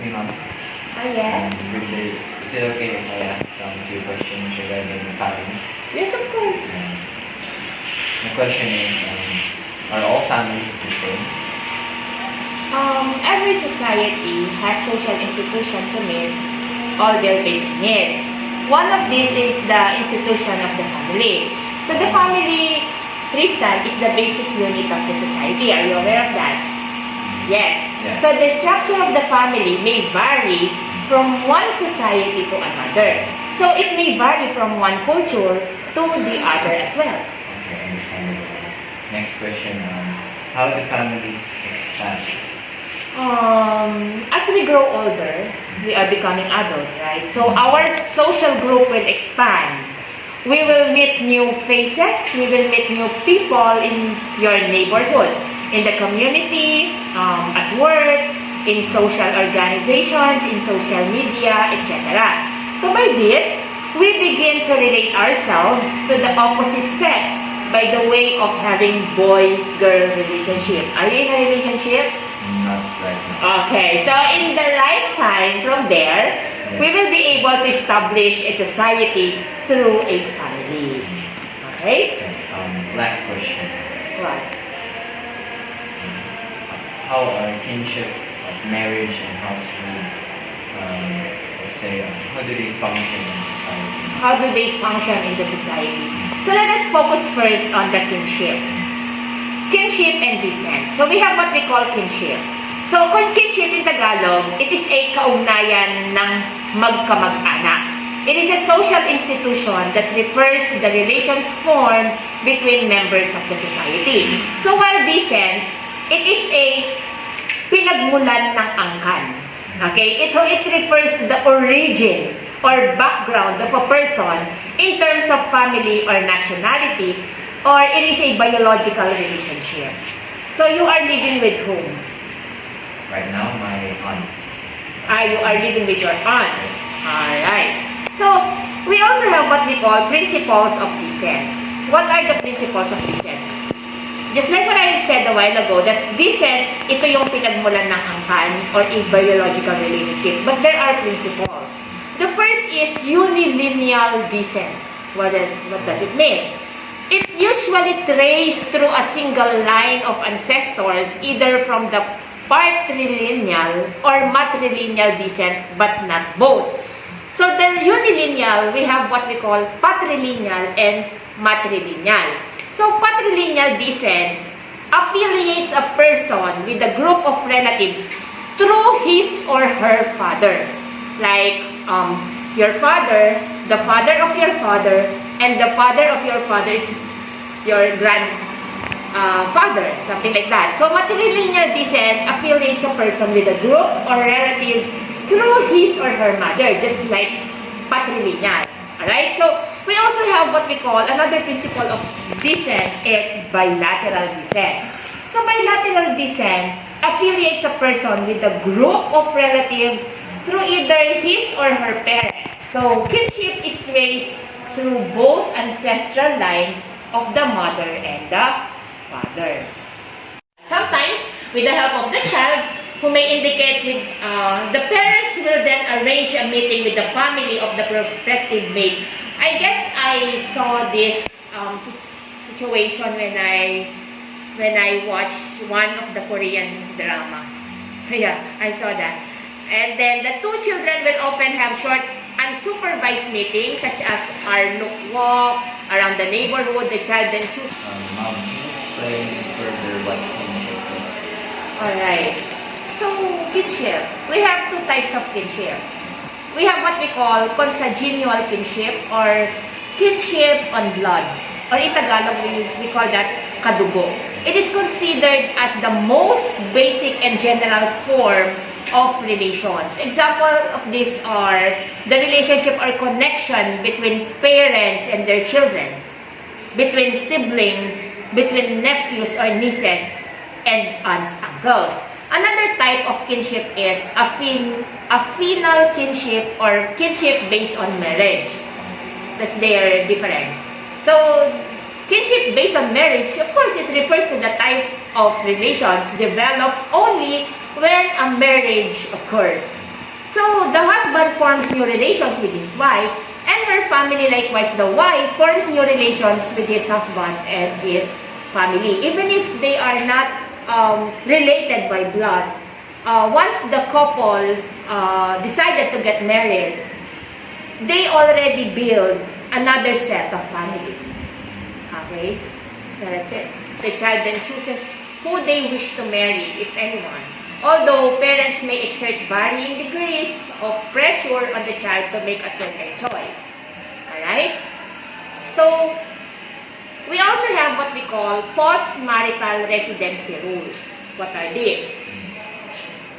me, ma'am. Yes. Good day. Is it okay if I ask some few questions regarding families? Yes, of course. My question is, are all families the same? Every society has social institutions to meet all their basic needs. One of these is the institution of the family. So the family, Tristan, is the basic unit of the society. Are you aware of that? Yes. Yeah. So the structure of the family may vary from one society to another. So it may vary from one culture to the other as well. Okay, understandable. Next question, how do families expand? As we grow older, we are becoming adults, right? So our social group will expand. We will meet new faces, we will meet new people in your neighborhood, in the community, at work, in social organizations, in social media, etc. So by this, we begin to relate ourselves to the opposite sex by the way of having boy-girl relationship. Are you in a relationship? Not right now. Okay, so in the right time from there, we will be able to establish a society through a family. Okay? Last question. What? How are kinship of marriage and household, let's say, how do they function in society? How do they function in the society? So let us focus first on the kinship. Kinship and descent. So we have what we call kinship. So kung kinship in Tagalog, it is a kaugnayan ng magkamag-anak. It is a social institution that refers to the relations formed between members of the society. So while descent, it is a pinagmulan ng angkan. Okay? It refers to the origin or background of a person in terms of family or nationality, or it is a biological relationship. So you are living with whom? Right now, my aunt. You are living with your aunts. Alright. So, we also have what we call principles of descent. What are the principles of descent? Just like what I said a while ago, that descent, ito yung pinagmulan ng angkan or a biological relationship. But there are principles. The first is unilineal descent. What does it mean? It usually traces through a single line of ancestors, either from the patrilineal or matrilineal descent, but not both. So the unilineal, we have what we call patrilineal and matrilineal. So patrilineal descent affiliates a person with a group of relatives through his or her father. Like your father, the father of your father, and the father of your father is your grandfather, something like that. So matrilineal descent affiliates a person with a group or relatives through his or her mother, just like patrilineal. Alright, so we also have what we call another principle of descent is bilateral descent. So bilateral descent affiliates a person with a group of relatives through either his or her parents. So kinship is traced through both ancestral lines of the mother and the father. Sometimes, with the help of the child, who may indicate with the parents will then arrange a meeting with the family of the prospective mate. I guess I saw this situation when I watched one of the Korean drama. Yeah, I saw that. And then the two children will often have short unsupervised meetings, such as our look walk around the neighborhood. The child then choose. Ma'am, can you explain further what kinship is? Alright. So, kinship. We have two types of kinship. We have what we call consanguineal kinship or kinship on blood. Or in Tagalog, we call that kadugo. It is considered as the most basic and general form of relations. Example of this are the relationship or connection between parents and their children, between siblings, between nephews or nieces, and aunts, uncles. Another type of kinship is a penal kinship or kinship based on marriage. That's their difference. So, kinship based on marriage, of course, it refers to the type of relations developed only when a marriage occurs. So the husband forms new relations with his wife, and her family, likewise the wife, forms new relations with his husband and his family. Even if they are not related by blood, once the couple decided to get married, they already build another set of family. Okay? So that's it. The child then chooses who they wish to marry, if anyone. Although parents may exert varying degrees of pressure on the child to make a certain choice. Alright? So, we also have what we call post-marital residency rules. What are these?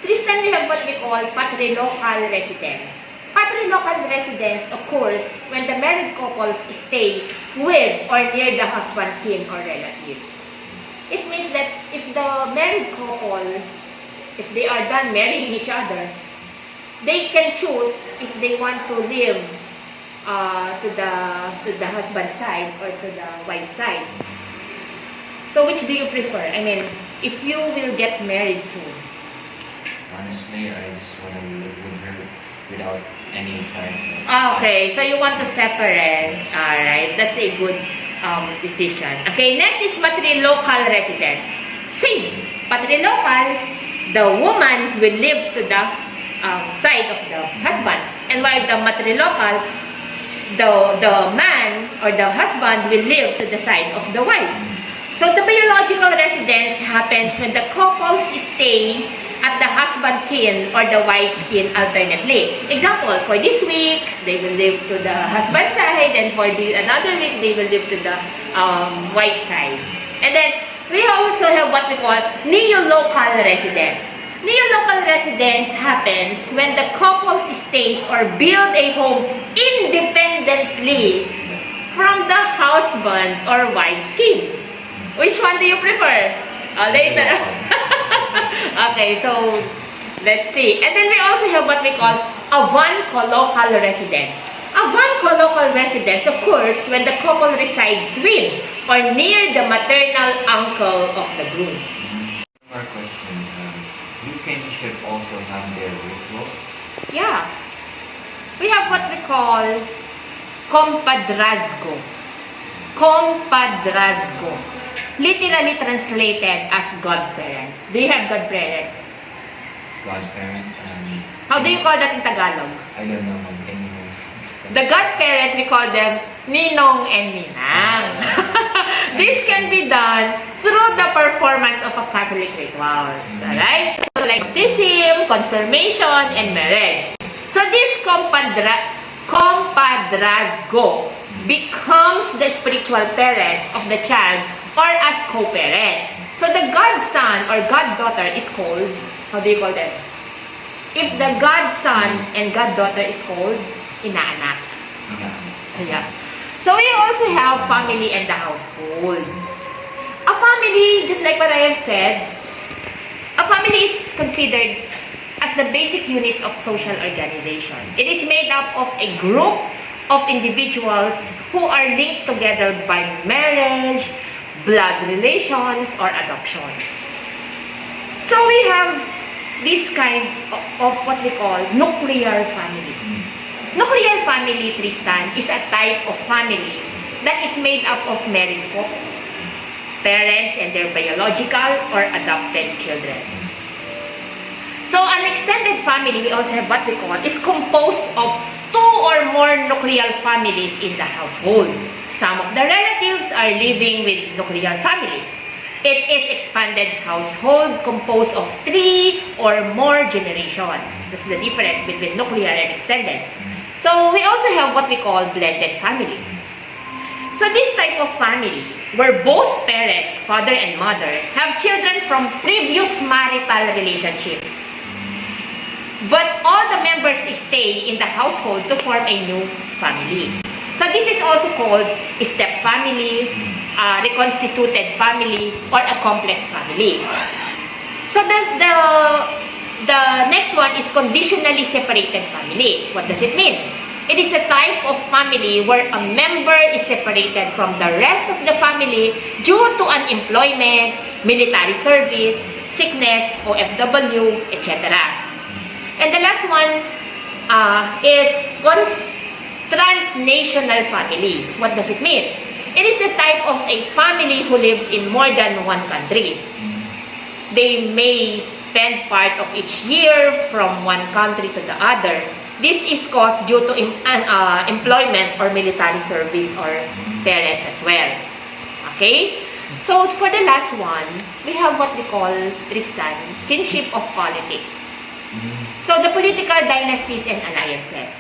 Tristan, we have what we call patrilocal residence. Patrilocal residence occurs when the married couples stay with or near the husband, kin, or relatives. It means that if the married couple, if they are done marrying each other, they can choose if they want to live to the husband's side or to the wife's side. So which do you prefer? I mean, if you will get married soon. Honestly, I just want to live with her without any size. Okay, so you want to separate. Alright, that's a good decision. Okay, next is matrilocal residence. Same. Patrilocal, the woman will live to the side of the husband. And while the matrilocal, the man or the husband will live to the side of the wife. So the biological residence happens when the couples stay at the husband kin or the wife's kin alternately. Example, for this week, they will live to the husband side, and for another week, they will live to the wife's side. And then, we also have what we call neolocal residence. Neolocal residence happens when the couple stays or build a home independently from the husband or wife's kin. Which one do you prefer? Later. Okay, so let's see. And then we also have what we call a van-collocal residence. A van-collocal residence occurs when the couple resides with or near the maternal uncle of the groom. One more question. You kinship also have their rituals? Yeah. We have what we call compadrazgo. Compadrazgo. Literally translated as godparent. Do you have godparent? Godparent? How do you call that in Tagalog? I don't know, ma'am. Can you explain? The godparent, we call them ninong and ninang. This can be done through the performance of a Catholic rituals. Alright? So like baptism, confirmation, and marriage. So this compadrazgo becomes the spiritual parents of the child or as co-parents. So the godson or goddaughter is called, how do you call that? If the godson and goddaughter is called inaanak. Yeah. So we also have family and the household. A family, just like what I have said, a family is considered as the basic unit of social organization. It is made up of a group of individuals who are linked together by marriage, blood relations, or adoption. So we have this kind of what we call nuclear family. Nuclear family, Tristan, is a type of family that is made up of married couple, parents and their biological or adopted children. So an extended family, we also have what we call, is composed of 2 or more nuclear families in the household. Some of the relatives are living with nuclear family. It is expanded household composed of 3 or more generations. That's the difference between nuclear and extended. So we also have what we call blended family. So this type of family, where both parents, father and mother, have children from previous marital relationship, but all the members stay in the household to form a new family. So this is also called a step family, reconstituted family, or a complex family. So the next one is conditionally separated family. What does it mean? It is the type of family where a member is separated from the rest of the family due to unemployment, military service, sickness, OFW, etc. And the last one is transnational family. What does it mean? It is the type of a family who lives in more than one country. They may spend part of each year from one country to the other. This is caused due to employment or military service or parents as well. Okay? So, for the last one, we have what we call, Tristan, kinship of politics. So, the political dynasties and alliances.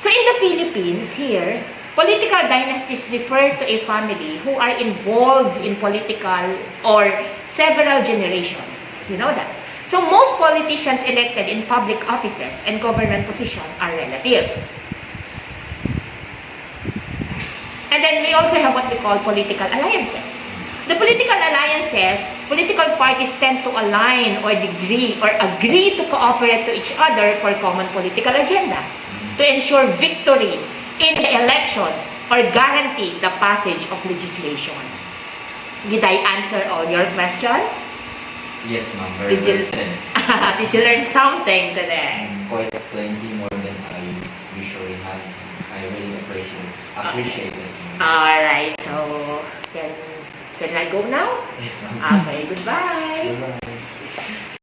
So, in the Philippines, here, political dynasties refer to a family who are involved in political or several generations. You know that. So, most politicians elected in public offices and government positions are relatives. And then we also have what we call political alliances. The political alliances, political parties tend to align or agree to cooperate to each other for common political agenda to ensure victory in the elections or guarantee the passage of legislation. Did I answer all your questions? Yes, ma'am. Very Did you- well said. Did you learn something today? Quite plenty more than I usually had. I really appreciate it. Alright, so can I go now? Yes, ma'am. Okay, goodbye. Bye-bye.